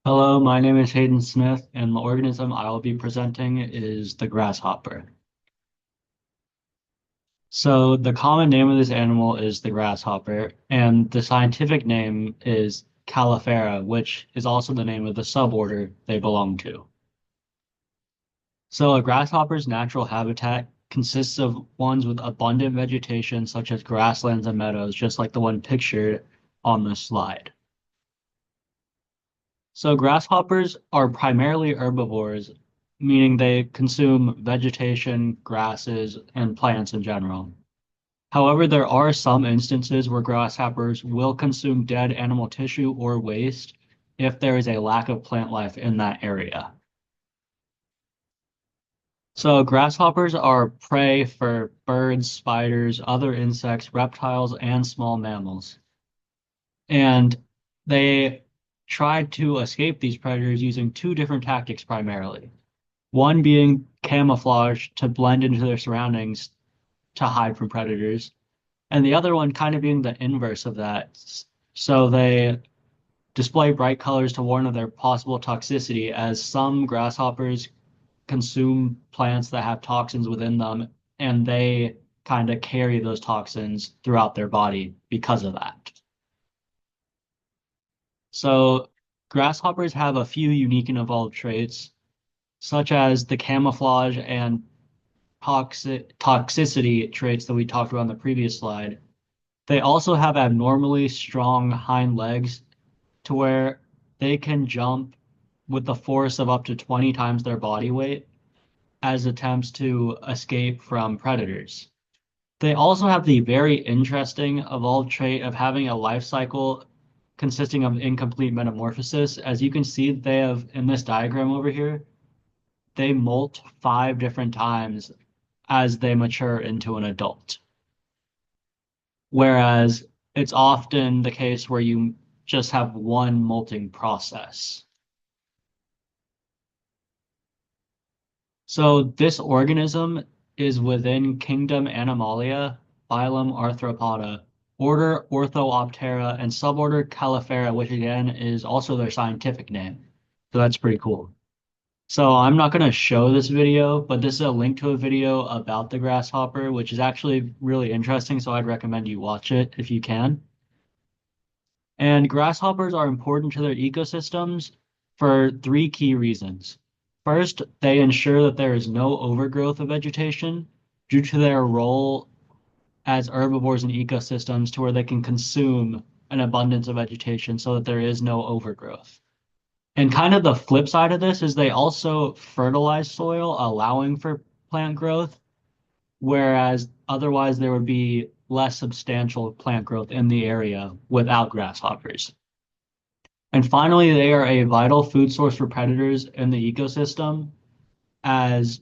Hello, my name is Hayden Smith, and the organism I will be presenting is the grasshopper. So, the common name of this animal is the grasshopper, and the scientific name is Califera, which is also the name of the suborder they belong to. So, a grasshopper's natural habitat consists of ones with abundant vegetation, such as grasslands and meadows, just like the one pictured on the slide. So grasshoppers are primarily herbivores, meaning they consume vegetation, grasses, and plants in general. However, there are some instances where grasshoppers will consume dead animal tissue or waste if there is a lack of plant life in that area. So grasshoppers are prey for birds, spiders, other insects, reptiles, and small mammals. And they try to escape these predators using two different tactics primarily. One being camouflage to blend into their surroundings to hide from predators, and the other one kind of being the inverse of that. So they display bright colors to warn of their possible toxicity, as some grasshoppers consume plants that have toxins within them, and they kind of carry those toxins throughout their body because of that. So grasshoppers have a few unique and evolved traits, such as the camouflage and toxicity traits that we talked about on the previous slide. They also have abnormally strong hind legs to where they can jump with the force of up to 20 times their body weight as attempts to escape from predators. They also have the very interesting evolved trait of having a life cycle consisting of incomplete metamorphosis. As you can see, they have in this diagram over here, they molt 5 different times as they mature into an adult. Whereas it's often the case where you just have one molting process. So this organism is within kingdom Animalia, phylum Arthropoda, order Orthooptera, and suborder Califera, which again is also their scientific name. So that's pretty cool. So I'm not going to show this video, but this is a link to a video about the grasshopper, which is actually really interesting, so I'd recommend you watch it if you can. And grasshoppers are important to their ecosystems for three key reasons. First, they ensure that there is no overgrowth of vegetation due to their role as herbivores in ecosystems to where they can consume an abundance of vegetation so that there is no overgrowth. And kind of the flip side of this is they also fertilize soil, allowing for plant growth, whereas otherwise there would be less substantial plant growth in the area without grasshoppers. And finally, they are a vital food source for predators in the ecosystem, as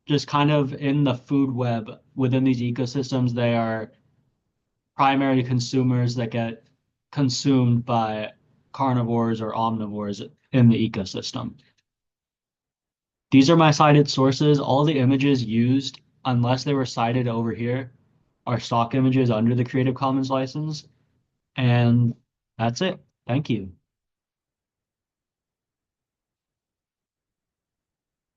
just kind of in the food web within these ecosystems, they are primary consumers that get consumed by carnivores or omnivores in the ecosystem. These are my cited sources. All the images used, unless they were cited over here, are stock images under the Creative Commons license. And that's it. Thank you.